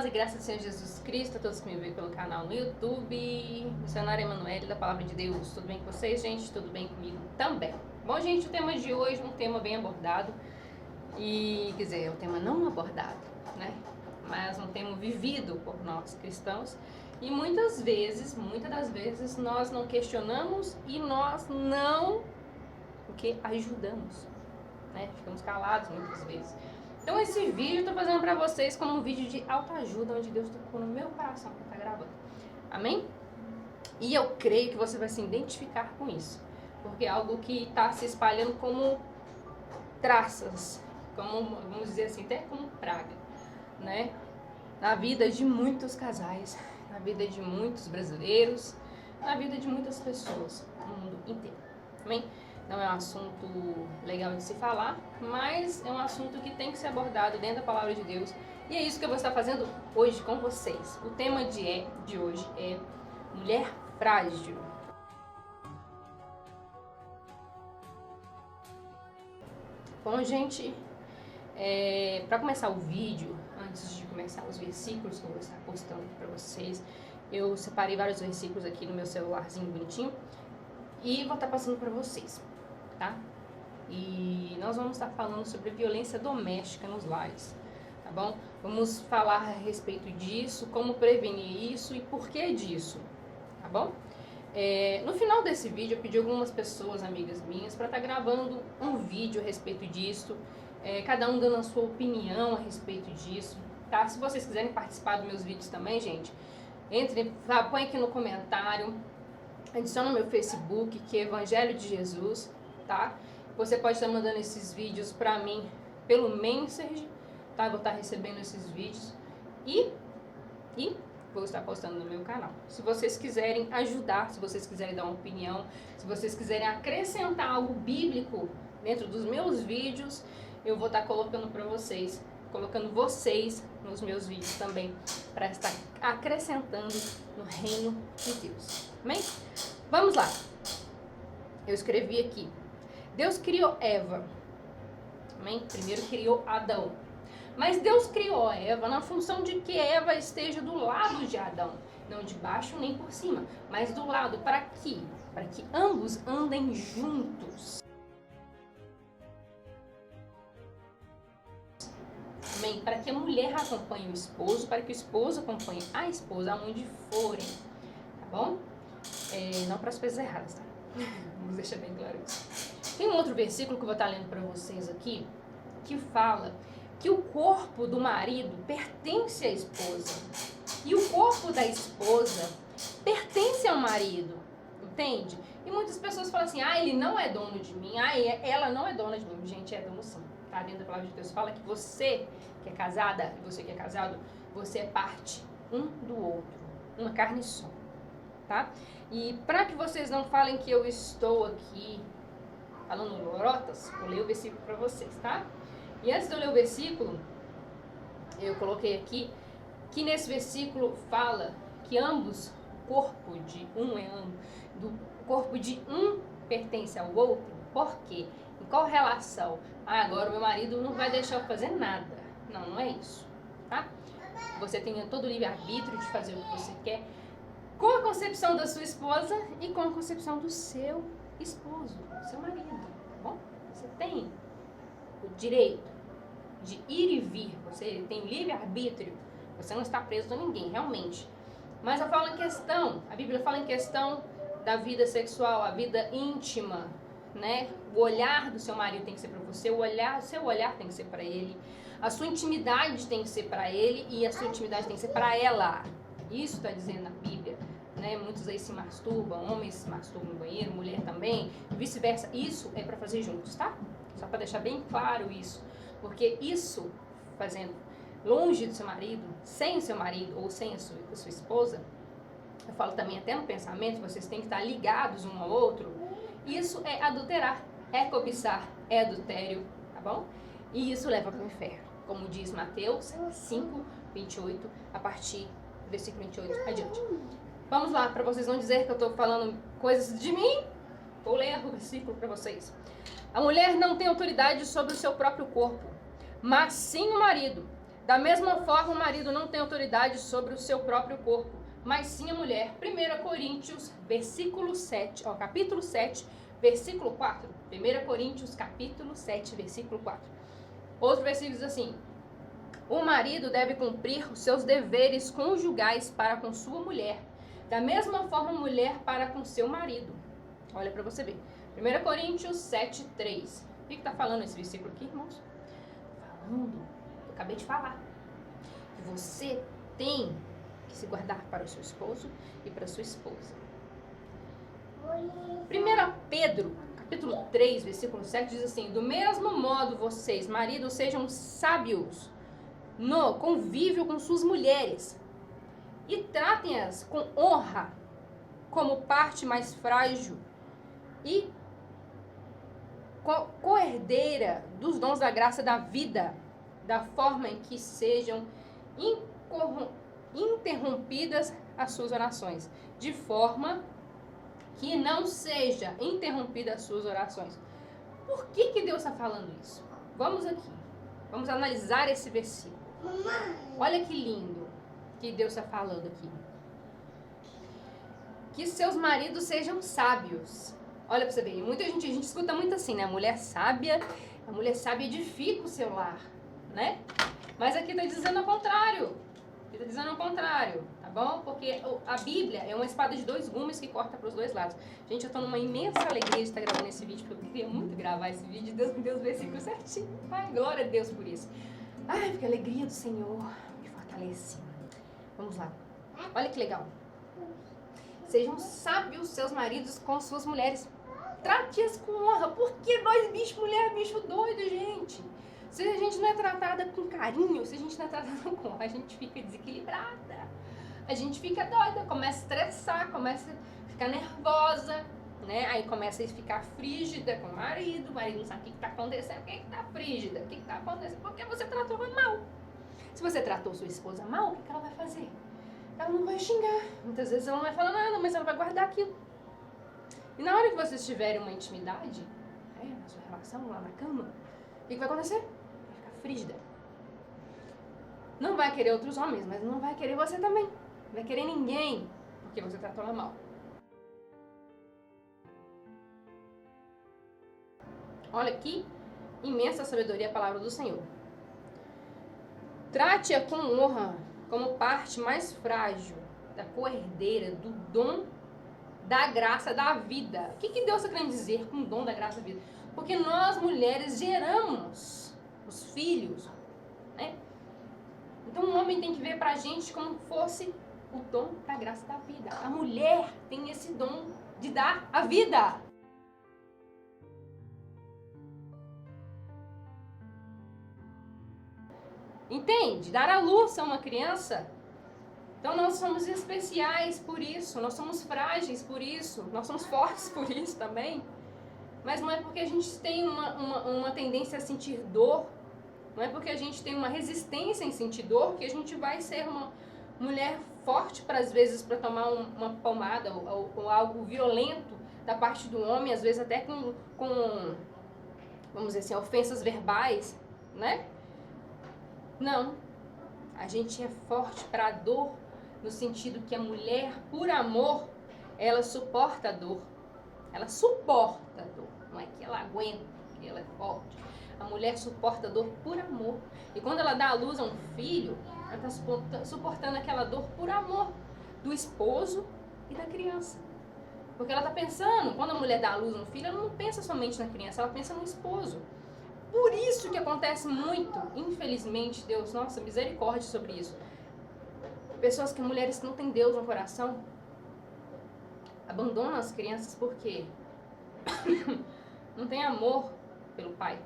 e graça do Senhor Jesus Cristo, a todos que me veem pelo canal no YouTube, missionária Emanuele da Palavra de Deus. Tudo bem com vocês, gente? Tudo bem comigo também. Bom, gente, o tema de hoje é um tema bem abordado e, quer dizer, é um tema não abordado, né? Mas um tema vivido por nós cristãos e muitas das vezes, nós não questionamos e nós não ajudamos, né? Ficamos calados muitas vezes. Então esse vídeo eu tô fazendo pra vocês como um vídeo de autoajuda, onde Deus tocou no meu coração pra estar gravando. Amém? E eu creio que você vai se identificar com isso, porque é algo que está se espalhando como traças, como, vamos dizer assim, até como praga, né? Na vida de muitos casais, na vida de muitos brasileiros, na vida de muitas pessoas no mundo inteiro. Amém? Não é um assunto legal de se falar, mas é um assunto que tem que ser abordado dentro da Palavra de Deus. E é isso que eu vou estar fazendo hoje com vocês. O tema de hoje é Mulher Frágil. Bom, gente, para começar o vídeo, antes de começar os versículos que eu vou estar postando aqui para vocês, eu separei vários versículos aqui no meu celularzinho bonitinho e vou estar passando para vocês, tá? E nós vamos estar falando sobre violência doméstica nos lares, tá bom? Vamos falar a respeito disso, como prevenir isso e por que disso, tá bom? No final desse vídeo eu pedi algumas pessoas, amigas minhas, para estar gravando um vídeo a respeito disso, cada um dando a sua opinião a respeito disso, tá? Se vocês quiserem participar dos meus vídeos também, gente, põe aqui no comentário, adiciona meu Facebook, que é Evangelho de Jesus, tá? Você pode estar mandando esses vídeos pra mim pelo Messenger, tá? Eu vou estar recebendo esses vídeos e vou estar postando no meu canal. Se vocês quiserem ajudar, se vocês quiserem dar uma opinião, se vocês quiserem acrescentar algo bíblico dentro dos meus vídeos, eu vou estar colocando para vocês, colocando vocês nos meus vídeos também, para estar acrescentando no reino de Deus. Amém? Vamos lá. Eu escrevi aqui. Deus criou Eva. Amém? Primeiro criou Adão. Mas Deus criou Eva na função de que Eva esteja do lado de Adão. Não de baixo nem por cima, mas do lado. Para quê? Para que ambos andem juntos. Amém? Para que a mulher acompanhe o esposo, para que o esposo acompanhe a esposa aonde forem. Tá bom? Não para as coisas erradas, tá? Vamos deixar bem claro isso. Tem um outro versículo que eu vou estar lendo para vocês aqui, que fala que o corpo do marido pertence à esposa e o corpo da esposa pertence ao marido, entende? E muitas pessoas falam assim, ele não é dono de mim, ela não é dona de mim. Gente, é dono sim, tá? Dentro da Palavra de Deus fala que você que é casada e você que é casado, você é parte um do outro, uma carne só, tá? E para que vocês não falem que eu estou aqui falando lorotas, vou ler o versículo para vocês, tá? E antes de eu ler o versículo, eu coloquei aqui que nesse versículo fala que ambos, o corpo de um pertence ao outro. Por quê? Em qual relação? Agora o meu marido não vai deixar eu fazer nada. Não, não é isso, tá? Você tem todo o livre-arbítrio de fazer o que você quer com a concepção da sua esposa e com a concepção do seu esposo, seu marido, tá bom? Você tem o direito de ir e vir, você tem livre-arbítrio, você não está preso a ninguém, realmente. Mas eu falo em questão, a Bíblia fala em questão da vida sexual, a vida íntima, né? O olhar do seu marido tem que ser para você, o seu olhar tem que ser para ele, a sua intimidade tem que ser para ele e a sua intimidade tem que ser para ela. Isso está dizendo na Bíblia, né? Muitos aí se masturbam, homens se masturbam no banheiro, mulher também, e vice-versa. Isso é para fazer juntos, tá? Só para deixar bem claro isso, porque isso, fazendo longe do seu marido, sem o seu marido ou sem a sua esposa, eu falo também até no pensamento, vocês têm que estar ligados um ao outro, isso é adulterar, é cobiçar, é adultério, tá bom? E isso leva para o inferno, como diz Mateus 5, 28, a partir do versículo 28 adiante. Vamos lá, para vocês não dizerem que eu estou falando coisas de mim, vou ler o versículo para vocês. A mulher não tem autoridade sobre o seu próprio corpo, mas sim o marido. Da mesma forma, o marido não tem autoridade sobre o seu próprio corpo, mas sim a mulher. 1 Coríntios, capítulo 7, versículo 4. 1 Coríntios, capítulo 7, versículo 4. Outro versículo diz assim: o marido deve cumprir os seus deveres conjugais para com sua mulher, da mesma forma a mulher para com seu marido. Olha para você ver. 1 Coríntios 7, 3. O que está falando esse versículo aqui, irmãos? Falando, eu acabei de falar, que você tem que se guardar para o seu esposo e para a sua esposa. 1 Pedro, capítulo 3, versículo 7, diz assim: do mesmo modo vocês, maridos, sejam sábios no convívio com suas mulheres e tratem-as com honra, como parte mais frágil e coerdeira dos dons da graça da vida, da forma em que sejam interrompidas as suas orações, de forma que não seja interrompida as suas orações. Por que Deus está falando isso? Vamos aqui, vamos analisar esse versículo. Olha que lindo que Deus está falando aqui. Que seus maridos sejam sábios. Olha pra você ver, muita gente, a gente escuta muito assim, né? A mulher sábia edifica o seu lar, né? Mas aqui tá dizendo ao contrário. Aqui tá dizendo ao contrário, tá bom? Porque a Bíblia é uma espada de dois gumes que corta pros dois lados. Gente, eu tô numa imensa alegria de estar gravando esse vídeo, porque eu queria muito gravar esse vídeo. Deus me deu os versículos certinho. Ai, glória a Deus por isso. Ai, porque a alegria do Senhor me fortalece. Vamos lá. Olha que legal. Sejam sábios seus maridos com suas mulheres. Trate-as com honra. Porque nós, bicho, mulher, bicho doido, gente. Se a gente não é tratada com carinho, se a gente não é tratada com honra, a gente fica desequilibrada. A gente fica doida, começa a estressar, começa a ficar nervosa, né? Aí começa a ficar frígida com o marido não sabe o que está acontecendo, por que está frígida, o que está acontecendo, porque você tratou ela mal. Se você tratou sua esposa mal, o que ela vai fazer? Ela não vai xingar, muitas vezes ela não vai falar nada, mas ela vai guardar aquilo. E na hora que vocês tiverem uma intimidade, na sua relação, lá na cama, o que vai acontecer? Vai ficar frígida. Não vai querer outros homens, mas não vai querer você também. Não vai querer ninguém, porque você tratou ela mal. Olha que imensa sabedoria a palavra do Senhor. Trate-a com honra, como parte mais frágil da coerdeira do dom da graça da vida. O que Deus está querendo dizer com o dom da graça da vida? Porque nós, mulheres, geramos os filhos, né? Então, o homem tem que ver pra gente como fosse o dom da graça da vida. A mulher tem esse dom de dar a vida. Entende? Dar a luz a uma criança. Então nós somos especiais por isso, nós somos frágeis por isso, nós somos fortes por isso também. Mas não é porque a gente tem uma tendência a sentir dor, não é porque a gente tem uma resistência em sentir dor que a gente vai ser uma mulher forte para às vezes para tomar uma palmada ou algo violento da parte do homem, às vezes até com vamos dizer assim, ofensas verbais, né? Não, a gente é forte para a dor, no sentido que a mulher, por amor, ela suporta a dor. Ela suporta a dor, não é que ela aguenta, que ela é forte. A mulher suporta a dor por amor. E quando ela dá à luz a um filho, ela está suportando aquela dor por amor do esposo e da criança. Porque ela está pensando, quando a mulher dá à luz a um filho, ela não pensa somente na criança, ela pensa no esposo. Por isso que acontece muito, infelizmente, Deus, nossa, misericórdia sobre isso. Pessoas que, mulheres que não têm Deus no coração, abandonam as crianças porque não tem amor pelo pai.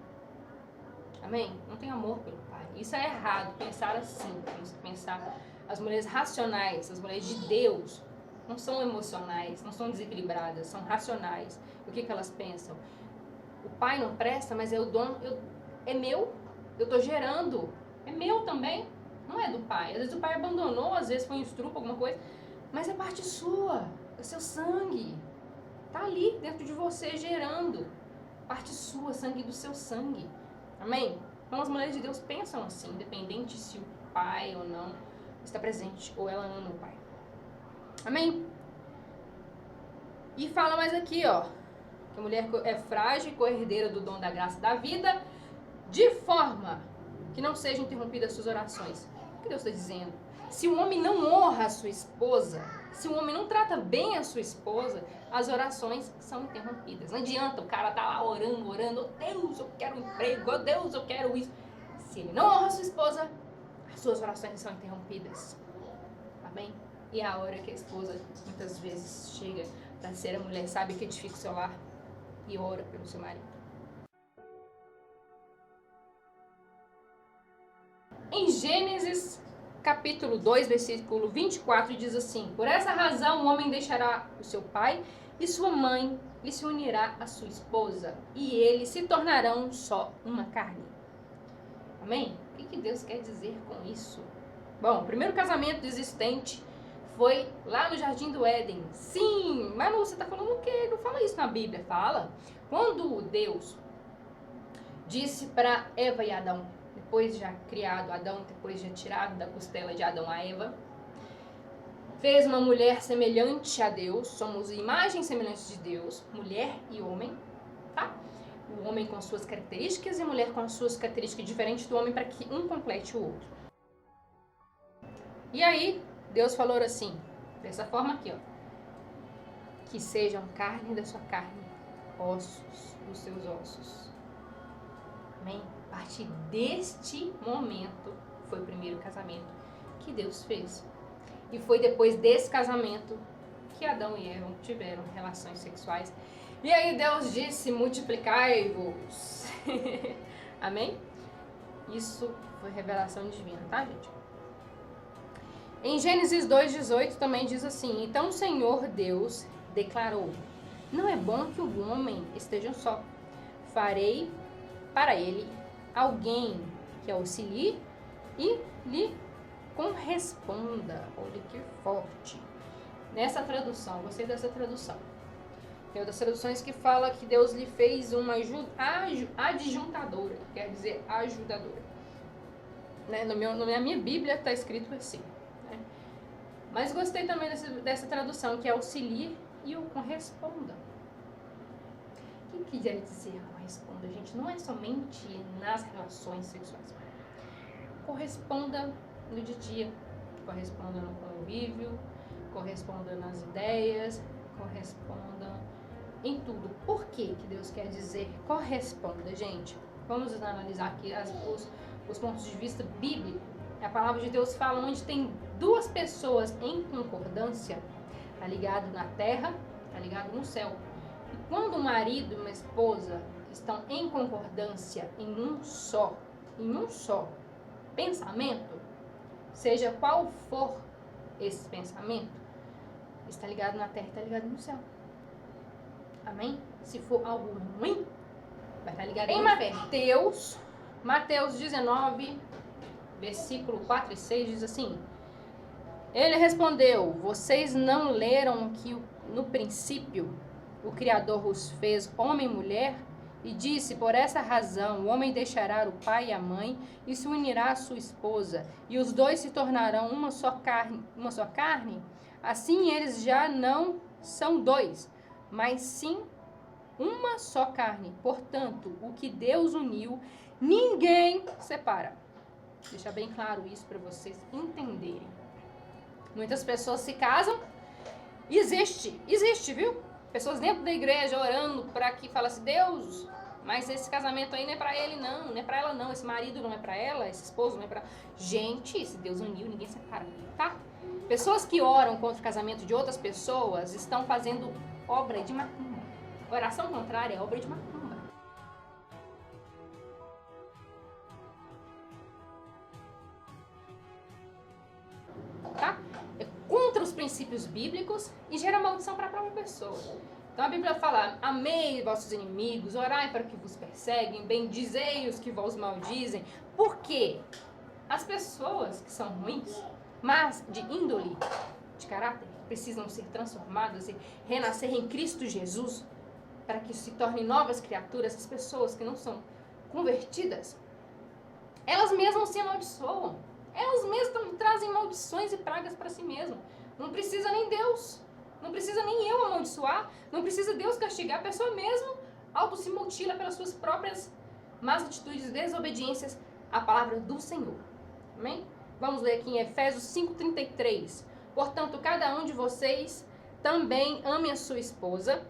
Amém? Não tem amor pelo pai. Isso é errado, pensar assim. Temos que pensar, as mulheres racionais, as mulheres de Deus, não são emocionais, não são desequilibradas, são racionais. O que elas pensam? O pai não presta, mas é o dono, é meu, eu tô gerando, é meu também, não é do pai. Às vezes o pai abandonou, às vezes foi um estrupo, alguma coisa, mas é parte sua, é seu sangue, tá ali dentro de você gerando, parte sua, sangue do seu sangue, amém? Então as mulheres de Deus pensam assim, independente se o pai ou não está presente, ou ela ama o pai. Amém? E fala mais aqui, ó, que a mulher é frágil e co-herdeira do dom da graça da vida, de forma que não sejam interrompidas suas orações. O que Deus está dizendo? Se o homem não honra a sua esposa, se o homem não trata bem a sua esposa, as orações são interrompidas. Não adianta o cara tá lá orando, oh Deus, eu quero um emprego, oh Deus, eu quero isso. Se ele não honra a sua esposa, as suas orações são interrompidas. Amém? E é a hora que a esposa muitas vezes chega para ser a mulher, sabe, que edifica o seu lar e ora pelo seu marido. Em Gênesis capítulo 2, versículo 24, diz assim: por essa razão o homem deixará o seu pai e sua mãe e se unirá à sua esposa, e eles se tornarão só uma carne. Amém? O que Deus quer dizer com isso? Bom, o primeiro casamento existente foi lá no Jardim do Éden. Sim, mas você está falando o quê? Não fala isso na Bíblia. Fala. Quando Deus disse para Eva e Adão, depois já criado Adão, depois já tirado da costela de Adão a Eva, fez uma mulher semelhante a Deus, somos imagens semelhantes de Deus, mulher e homem, tá? O homem com suas características e a mulher com as suas características diferentes do homem, para que um complete o outro. E aí, Deus falou assim, dessa forma aqui, ó, que sejam carne da sua carne, ossos dos seus ossos. Amém? A partir deste momento, foi o primeiro casamento que Deus fez. E foi depois desse casamento que Adão e Eva tiveram relações sexuais. E aí Deus disse, multiplicai-vos. Amém? Isso foi revelação divina, tá, gente? Em Gênesis 2,18 também diz assim, então o Senhor Deus declarou, não é bom que o homem esteja só. Farei para ele alguém que auxilie e lhe corresponda. Olha que forte. Nessa tradução, gostei dessa tradução. Tem outras traduções que fala que Deus lhe fez uma adjuntadora, quer dizer ajudadora. Né? Na minha Bíblia está escrito assim. Né? Mas gostei também dessa tradução, que é auxilie e o corresponda. O que quer dizer corresponda, gente? Não é somente nas relações sexuais. Corresponda no dia a dia, corresponda no convívio, corresponda nas ideias, corresponda em tudo. Por que Deus quer dizer corresponda, gente? Vamos analisar aqui os pontos de vista bíblico. A palavra de Deus fala onde tem duas pessoas em concordância, tá ligado na terra, tá ligado no céu. E quando um marido e uma esposa estão em concordância em um só pensamento, seja qual for esse pensamento, está ligado na terra e está ligado no céu. Amém? Se for algo ruim, vai estar ligado em Mateus 19, versículo 4 e 6 diz assim: ele respondeu, vocês não leram que no princípio o Criador os fez homem e mulher? E disse, por essa razão, o homem deixará o pai e a mãe e se unirá à sua esposa, e os dois se tornarão uma só carne? Assim eles já não são dois, mas sim uma só carne. Portanto, o que Deus uniu, ninguém separa. Deixa bem claro isso para vocês entenderem. Muitas pessoas se casam, existe, viu? Pessoas dentro da igreja orando para que fala assim, Deus, mas esse casamento aí não é para ele não é para ela não, esse marido não é para ela, esse esposo não é para... Gente, se Deus uniu, ninguém separa, tá? Pessoas que oram contra o casamento de outras pessoas estão fazendo obra de macumba. Oração contrária é obra de macumba. Tá? É contra os princípios bíblicos e gera maldição para a própria pessoa. Então a Bíblia fala, amei vossos inimigos, orai para que vos perseguem, bendizei os que vos maldizem. Por quê? As pessoas que são ruins, mas de índole, de caráter, precisam ser transformadas e renascer em Cristo Jesus, para que se tornem novas criaturas. As pessoas que não são convertidas, elas mesmas se amaldiçoam. Elas mesmas trazem maldições e pragas para si mesmas. Não precisa nem Deus. Não precisa nem eu amaldiçoar. Não precisa Deus castigar. A pessoa mesmo auto se mutila pelas suas próprias más atitudes e desobediências à palavra do Senhor. Amém? Vamos ler aqui em Efésios 5:33. Portanto, cada um de vocês também ame a sua esposa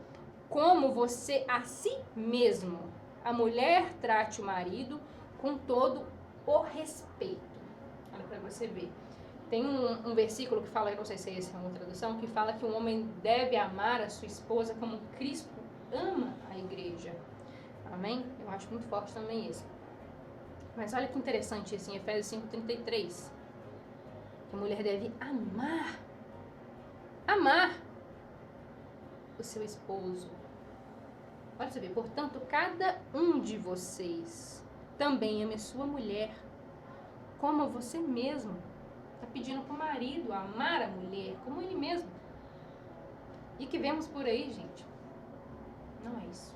como você a si mesmo. A mulher trate o marido com todo o respeito. Olha para você ver. Tem um versículo que fala, eu não sei se é essa uma tradução, que fala que um homem deve amar a sua esposa como Cristo ama a igreja. Amém? Eu acho muito forte também isso. Mas olha que interessante isso em Efésios 5:33. Que a mulher deve amar o seu esposo. Olha você ver, portanto, cada um de vocês também ame a sua mulher como você mesmo. Está pedindo para o marido amar a mulher como ele mesmo. E que vemos por aí, gente, não é isso.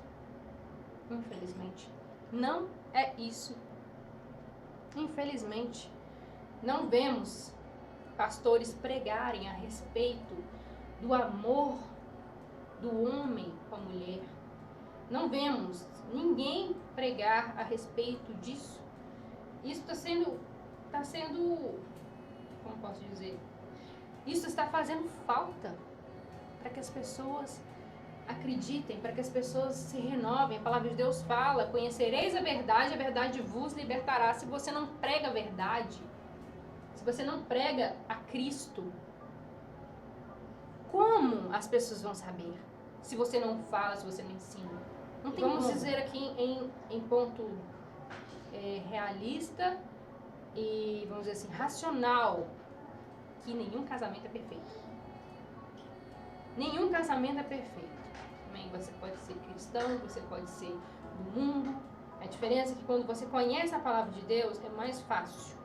Infelizmente, não é isso. Infelizmente, não vemos pastores pregarem a respeito do amor do homem com a mulher. Não vemos ninguém pregar a respeito disso. Isso está sendo, como posso dizer? Isso está fazendo falta para que as pessoas acreditem, para que as pessoas se renovem. A palavra de Deus fala: conhecereis a verdade vos libertará. Se você não prega a verdade, se você não prega a Cristo, como as pessoas vão saber? Se você não fala, se você não ensina. Não tem Vamos dizer aqui em ponto realista e, vamos dizer assim, racional, que nenhum casamento é perfeito. Nenhum casamento é perfeito. Amém? Você pode ser cristão, você pode ser do mundo. A diferença é que quando você conhece a palavra de Deus, é mais fácil.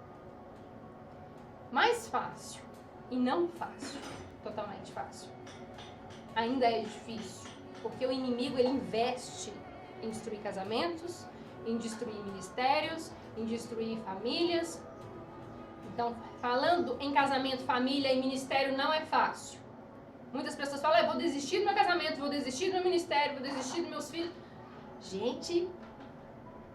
Mais fácil e não fácil. Totalmente fácil. Ainda é difícil, porque o inimigo ele investe em destruir casamentos, em destruir ministérios, em destruir famílias. Então, falando em casamento, família e ministério não é fácil. Muitas pessoas falam: eu vou desistir do meu casamento, vou desistir do meu ministério, vou desistir dos meus filhos. Gente,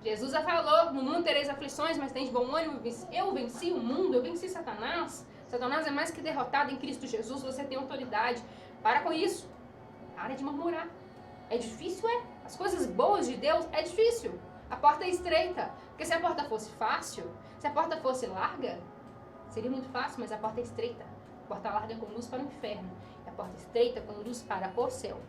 Jesus já falou: no mundo tereis aflições, mas tem de bom ânimo. Eu venci o mundo, eu venci Satanás. Satanás é mais que derrotado em Cristo Jesus, você tem autoridade. Para com isso. Para de murmurar. É difícil, é. As coisas boas de Deus é difícil. A porta é estreita. Porque se a porta fosse fácil, se a porta fosse larga, seria muito fácil, mas a porta é estreita. A porta larga com luz para o inferno. E a porta estreita com luz para o céu.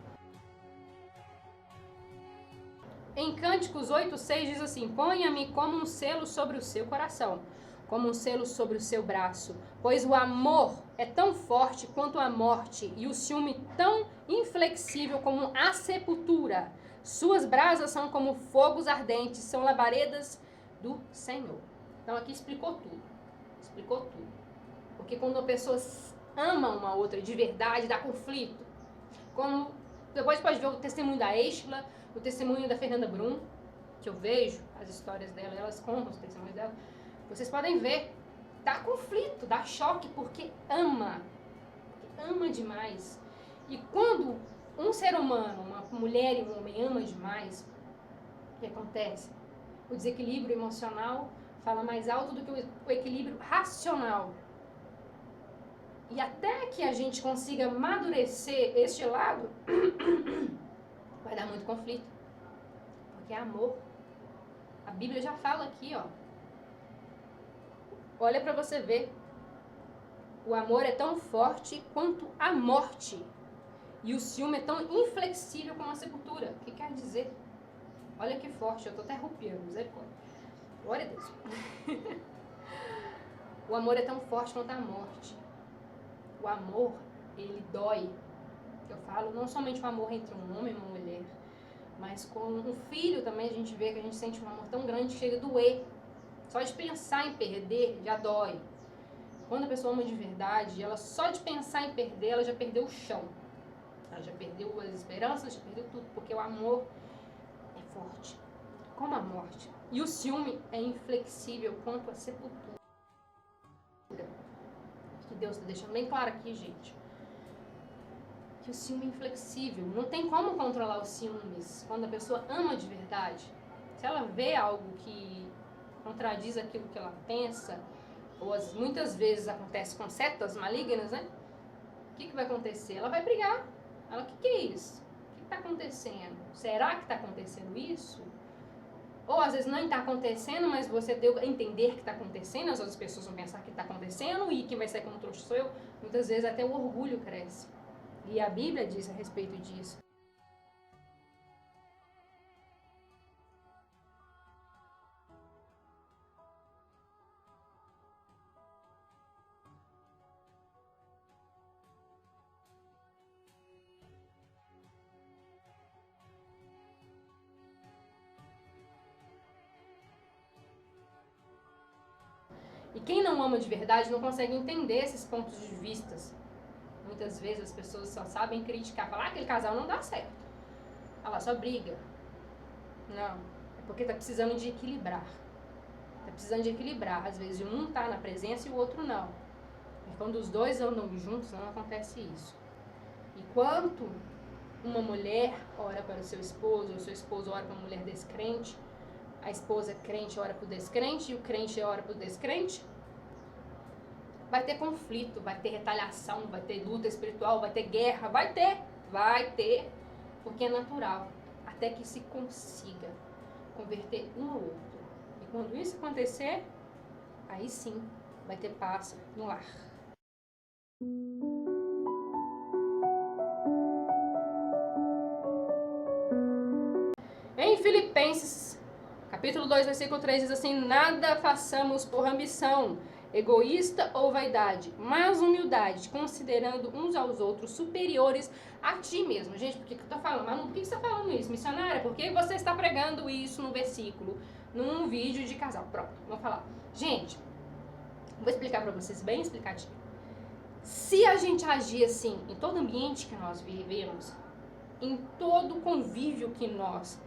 Em Cânticos 8:6 diz assim: ponha-me como um selo sobre o seu coração, como um selo sobre o seu braço, pois o amor é tão forte quanto a morte, e o ciúme tão inflexível como a sepultura. Suas brasas são como fogos ardentes, são labaredas do Senhor. Então aqui explicou tudo. Explicou tudo. Porque quando a pessoa ama uma outra de verdade, dá conflito. Como depois pode ver o testemunho da Êxila, o testemunho da Fernanda Brum, que eu vejo as histórias dela, elas contam os testemunhos dela. Vocês podem ver, dá conflito, dá choque, porque ama demais. E quando um ser humano, uma mulher e um homem ama demais, o que acontece? O desequilíbrio emocional fala mais alto do que o equilíbrio racional. E até que a gente consiga amadurecer este lado, vai dar muito conflito. Porque é amor. A Bíblia já fala aqui, ó. Olha para você ver. O amor é tão forte quanto a morte. E o ciúme é tão inflexível como a sepultura. O que quer dizer? Olha que forte, eu tô até arrupiando, misericórdia. Glória a Deus. O amor é tão forte quanto a morte. O amor, ele dói. Eu falo não somente o amor entre um homem e uma mulher, mas com um filho também a gente vê que a gente sente um amor tão grande que chega a doer. Só de pensar em perder já dói. Quando a pessoa ama de verdade, ela só de pensar em perder, ela já perdeu o chão. Ela já perdeu as esperanças, já perdeu tudo, porque o amor é forte. como a morte. E o ciúme é inflexível quanto a sepultura. Que Deus está deixando bem claro aqui, gente. Que o ciúme é inflexível. Não tem como controlar os ciúmes quando a pessoa ama de verdade. Se ela vê algo que contradiz aquilo que ela pensa, ou muitas vezes acontece com setas malignas, né? O que vai acontecer? Ela vai brigar. Ela, o que é isso? O que está acontecendo? Será que está acontecendo isso? Ou às vezes não está acontecendo, mas você deu a entender que está acontecendo, as outras pessoas vão pensar que está acontecendo e quem vai sair como trouxa sou eu. Muitas vezes até o orgulho cresce. E a Bíblia diz a respeito disso. E quem não ama de verdade não consegue entender esses pontos de vista. Muitas vezes as pessoas só sabem criticar, falar aquele casal não dá certo. Ela só briga. Não, é porque tá precisando de equilibrar. Tá precisando de equilibrar. Às vezes um tá na presença e o outro não. E quando os dois andam juntos, não acontece isso. E quanto uma mulher ora para o seu esposo, ou o seu esposo ora para uma mulher descrente, a esposa crente ora para o descrente e o crente ora para o descrente, vai ter conflito, vai ter retaliação, vai ter luta espiritual, vai ter guerra, vai ter, porque é natural, até que se consiga converter um ao outro. E quando isso acontecer, aí sim vai ter paz no lar. Em Filipenses, capítulo 2, versículo 3, diz assim: nada façamos por ambição egoísta ou vaidade, mas humildade, considerando uns aos outros superiores a ti mesmo. Gente, por que eu tô falando? Mas por que você está falando isso, missionária? Por que você está pregando isso no versículo, num vídeo de casal? Pronto, vou falar. Gente, vou explicar para vocês bem explicadinho. Se a gente agir assim em todo ambiente que nós vivemos, em todo convívio que nós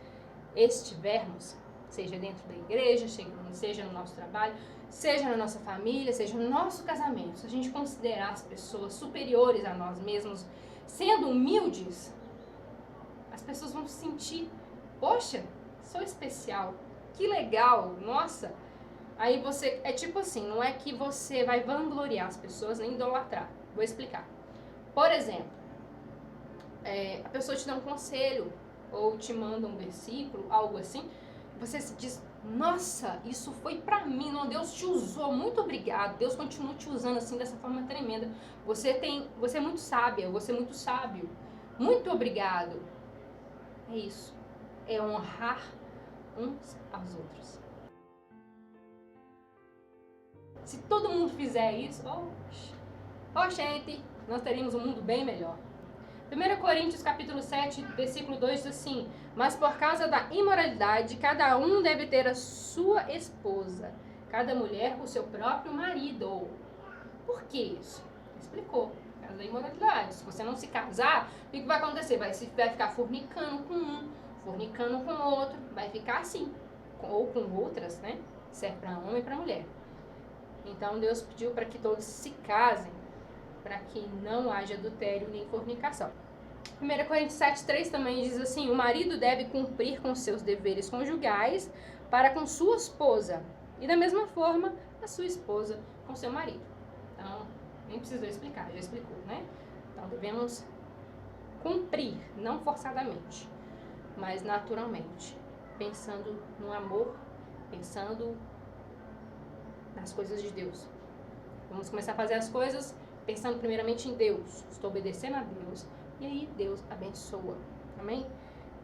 estivermos, seja dentro da igreja, seja no nosso trabalho, seja na nossa família, seja no nosso casamento, se a gente considerar as pessoas superiores a nós mesmos, sendo humildes, as pessoas vão se sentir, poxa, sou especial, que legal, nossa. Aí você, é tipo assim, não é que você vai vangloriar as pessoas nem idolatrar. Vou explicar. Por exemplo, a pessoa te dá um conselho ou te manda um versículo, algo assim, você se diz, nossa, isso foi pra mim, não, Deus te usou, muito obrigado, Deus continua te usando assim, dessa forma tremenda. Você é muito sábia, você é muito sábio, muito obrigado. É isso, é honrar uns aos outros. Se todo mundo fizer isso, gente, nós teríamos um mundo bem melhor. 1 Coríntios capítulo 7, versículo 2 diz assim: mas por causa da imoralidade, cada um deve ter a sua esposa, cada mulher o seu próprio marido. Por que isso? Explicou. Por causa da imoralidade. Se você não se casar, o que vai acontecer? Vai ficar fornicando com um, fornicando com o outro, vai ficar assim. Ou com outras, né? Serve para homem e para mulher. Então Deus pediu para que todos se casem, para que não haja adultério nem fornicação. 1 Coríntios 7,3 também diz assim: o marido deve cumprir com seus deveres conjugais para com sua esposa, e da mesma forma a sua esposa com seu marido. Então, nem precisou explicar, já explicou, né? Então devemos cumprir, não forçadamente, mas naturalmente, pensando no amor, pensando nas coisas de Deus. Vamos começar a fazer as coisas pensando primeiramente em Deus. Estou obedecendo a Deus. E aí Deus abençoa. Amém?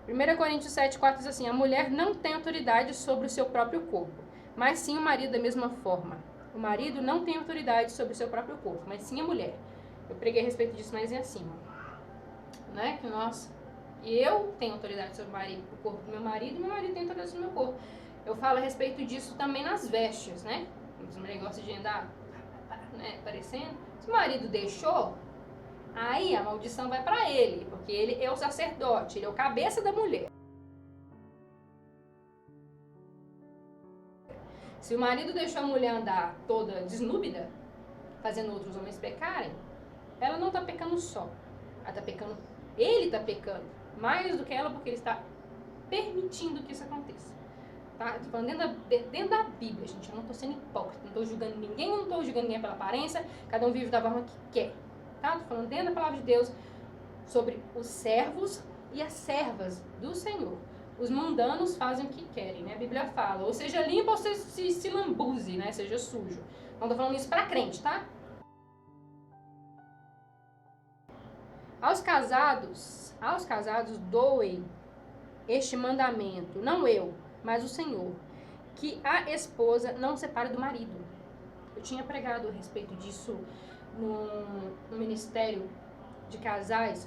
1 Coríntios 7,4 diz assim: a mulher não tem autoridade sobre o seu próprio corpo, mas sim o marido da mesma forma. O marido não tem autoridade sobre o seu próprio corpo, mas sim a mulher. Eu preguei a respeito disso mais em acima. Né? E eu tenho autoridade sobre o corpo do meu marido, e meu marido tem autoridade sobre o meu corpo. Eu falo a respeito disso também nas vestes, né? Muitas mulheres gostam de andar, né, parecendo. Se o marido deixou, aí a maldição vai para ele, porque ele é o sacerdote, ele é o cabeça da mulher. Se o marido deixou a mulher andar toda desnúbida, fazendo outros homens pecarem, ela não está pecando só. Ela tá pecando, ele está pecando mais do que ela, porque ele está permitindo que isso aconteça. Tá? Estou falando dentro da Bíblia, gente. Eu não estou sendo hipócrita, não estou julgando ninguém, não estou julgando ninguém pela aparência, cada um vive da forma que quer. Tá? Estou falando dentro da palavra de Deus sobre os servos e as servas do Senhor. Os mundanos fazem o que querem, né? A Bíblia fala, ou seja limpa ou se lambuze, né? Seja sujo. Não estou falando isso para crente, tá? Aos casados doem este mandamento, não eu, mas o Senhor, que a esposa não separe do marido. Eu tinha pregado a respeito disso no ministério de casais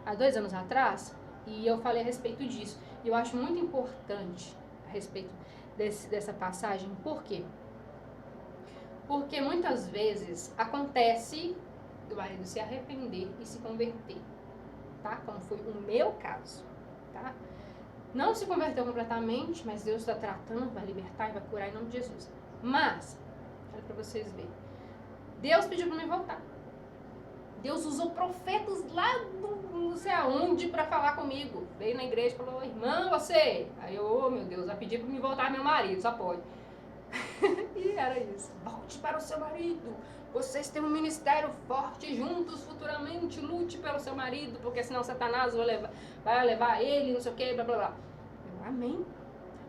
há 2 anos atrás, e eu falei a respeito disso. E eu acho muito importante a respeito dessa passagem. Por quê? Porque muitas vezes acontece do marido se arrepender e se converter, tá? Como foi o meu caso, tá? Não se converteu completamente, mas Deus está tratando, vai libertar e vai curar em nome de Jesus. Mas, olha para vocês verem, Deus pediu para mim voltar. Deus usou profetas lá não sei aonde para falar comigo. Veio na igreja e falou, irmã, você. Aí eu, oh meu Deus, vai pedir para me voltar meu marido, só pode. E era isso. Volte para o seu marido. Vocês têm um ministério forte juntos futuramente. Lute pelo seu marido, porque senão Satanás vai levar ele, não sei o que, blá blá blá. Eu, amém.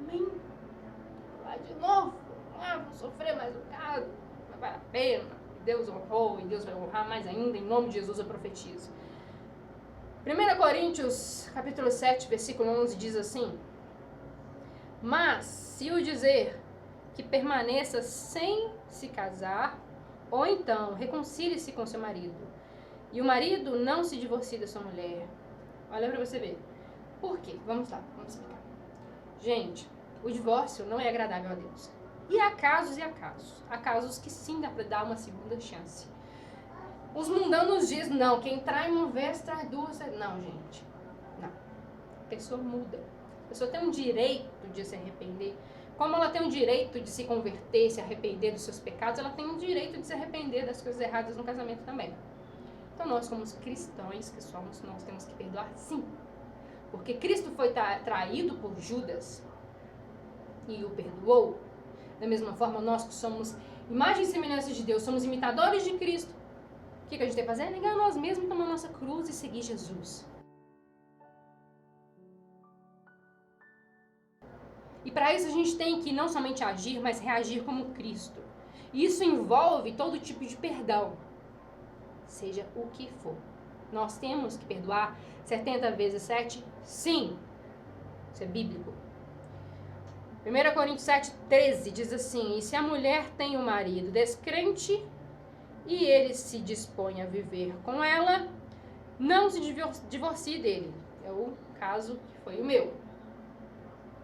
Amém. Vai de novo. Vou sofrer mais um bocado. Mas vale a pena. Deus honrou e Deus vai honrar mais ainda. Em nome de Jesus eu profetizo. 1 Coríntios, capítulo 7, versículo 11, diz assim: mas se o dizer que permaneça sem se casar, ou então reconcilie-se com seu marido, e o marido não se divorcie da sua mulher. Olha pra você ver. Por quê? Vamos lá, vamos explicar. Gente, o divórcio não é agradável a Deus. E há casos e há casos. Há casos que sim dá pra dar uma segunda chance. Os mundanos dizem, não, quem trai uma vez, trai duas. Não, gente. Não. A pessoa muda. A pessoa tem um direito de se arrepender. Como ela tem o direito de se converter, se arrepender dos seus pecados, ela tem o direito de se arrepender das coisas erradas no casamento também. Então nós, como cristãos que somos, nós temos que perdoar sim. Porque Cristo foi traído por Judas e o perdoou. Da mesma forma, nós que somos imagem e semelhança de Deus, somos imitadores de Cristo. O que a gente tem que fazer? É negar nós mesmos, tomar nossa cruz e seguir Jesus. E para isso a gente tem que não somente agir, mas reagir como Cristo. E isso envolve todo tipo de perdão, seja o que for. Nós temos que perdoar 70 vezes 7? Sim. Isso é bíblico. 1 Coríntios 7, 13 diz assim: e se a mulher tem um marido descrente e ele se dispõe a viver com ela, não se divorcie dele. É o caso que foi o meu.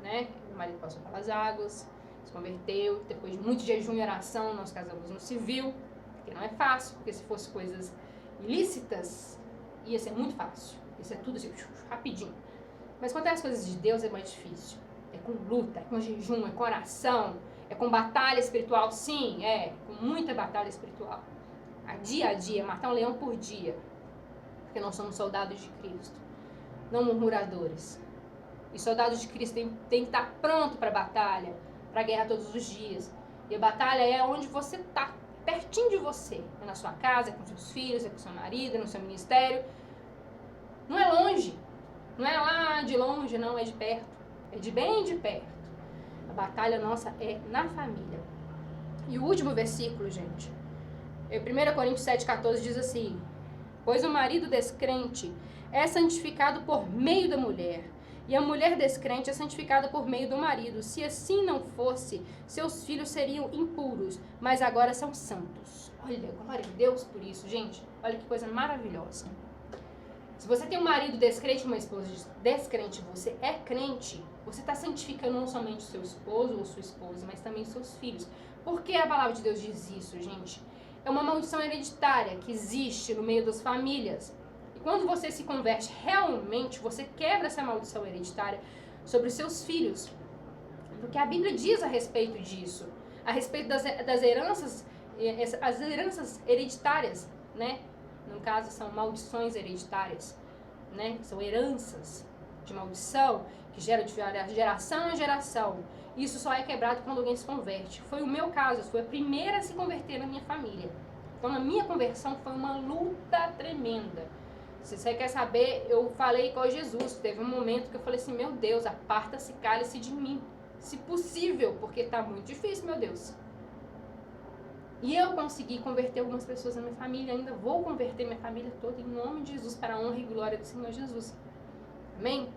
Né? O marido passou pelas águas, se converteu, depois de muito jejum e oração, nós casamos no civil, que não é fácil, porque se fosse coisas ilícitas, ia ser muito fácil. Isso é tudo assim, rapidinho. Mas quando é as coisas de Deus, é mais difícil. É com luta, é com jejum, é com oração, é com batalha espiritual, sim, com muita batalha espiritual. A dia, matar um leão por dia, porque nós somos soldados de Cristo, não murmuradores. E soldados de Cristo tem que estar pronto para a batalha, para a guerra todos os dias. E a batalha é onde você está, pertinho de você. É na sua casa, é com seus filhos, é com seu marido, é no seu ministério. Não é longe, não é lá de longe, não, é de perto. É de bem de perto. A batalha nossa é na família. E o último versículo, gente, 1 Coríntios 7,14 diz assim: pois o marido descrente é santificado por meio da mulher, e a mulher descrente é santificada por meio do marido. Se assim não fosse, seus filhos seriam impuros, mas agora são santos. Olha, glória a Deus por isso, gente. Olha que coisa maravilhosa. Se você tem um marido descrente e uma esposa descrente, você é crente, você está santificando não somente o seu esposo ou sua esposa, mas também os seus filhos. Por que a palavra de Deus diz isso, gente? É uma maldição hereditária que existe no meio das famílias. E quando você se converte realmente, você quebra essa maldição hereditária sobre os seus filhos. Porque a Bíblia diz a respeito disso. A respeito das heranças, as heranças hereditárias, né? No caso, são maldições hereditárias, né? São heranças de maldição que geram de geração em geração. Isso só é quebrado quando alguém se converte. Foi o meu caso, eu fui a primeira a se converter na minha família. Então, na minha conversão foi uma luta tremenda. Se você quer saber, eu falei igual Jesus. Teve um momento que eu falei assim, meu Deus, aparta-se, cale-se de mim. Se possível, porque tá muito difícil, meu Deus. E eu consegui converter algumas pessoas na minha família, ainda vou converter minha família toda em nome de Jesus, para a honra e glória do Senhor Jesus. Amém?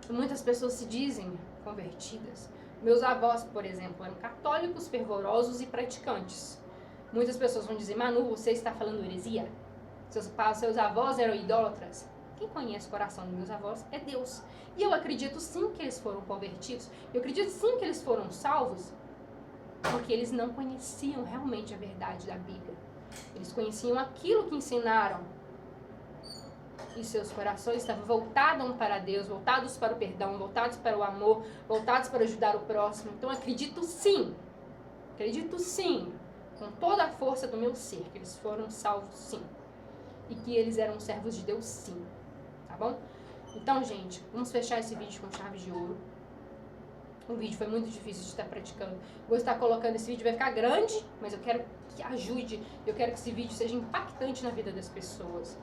Muitas pessoas se dizem convertidas. Meus avós, por exemplo, eram católicos, fervorosos e praticantes. Muitas pessoas vão dizer, Manu, você está falando heresia? Seus avós eram idólatras? Quem conhece o coração dos meus avós é Deus. E eu acredito sim que eles foram convertidos. Eu acredito sim que eles foram salvos, porque eles não conheciam realmente a verdade da Bíblia. Eles conheciam aquilo que ensinaram. E seus corações estavam voltados para Deus, voltados para o perdão, voltados para o amor, voltados para ajudar o próximo. Então acredito sim, com toda a força do meu ser, que eles foram salvos sim. E que eles eram servos de Deus sim. Tá bom? Então, gente, vamos fechar esse vídeo com chave de ouro. O vídeo foi muito difícil de estar praticando. Vou estar colocando esse vídeo, vai ficar grande, mas eu quero que ajude, eu quero que esse vídeo seja impactante na vida das pessoas.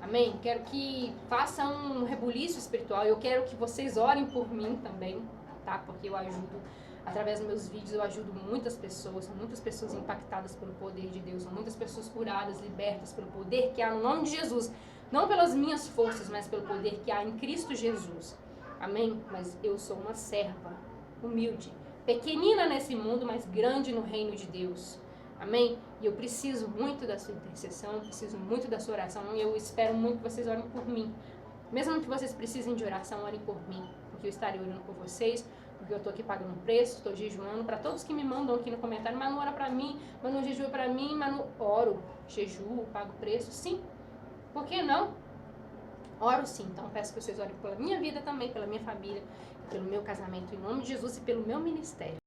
Amém? Quero que faça um rebuliço espiritual. Eu quero que vocês orem por mim também, tá? Porque eu ajudo, através dos meus vídeos, eu ajudo muitas pessoas. São muitas pessoas impactadas pelo poder de Deus. São muitas pessoas curadas, libertas pelo poder que há no nome de Jesus. Não pelas minhas forças, mas pelo poder que há em Cristo Jesus. Amém? Mas eu sou uma serva humilde, pequenina nesse mundo, mas grande no reino de Deus. Amém? E eu preciso muito da sua intercessão, preciso muito da sua oração, e eu espero muito que vocês orem por mim. Mesmo que vocês precisem de oração, orem por mim, porque eu estarei orando por vocês, porque eu estou aqui pagando preço, estou jejuando. Para todos que me mandam aqui no comentário, Manu, ora para mim, Manu, jejua para mim, Manu, oro, jejuo, pago preço, sim. Por que não? Oro sim, então peço que vocês orem pela minha vida também, pela minha família, pelo meu casamento, em nome de Jesus e pelo meu ministério.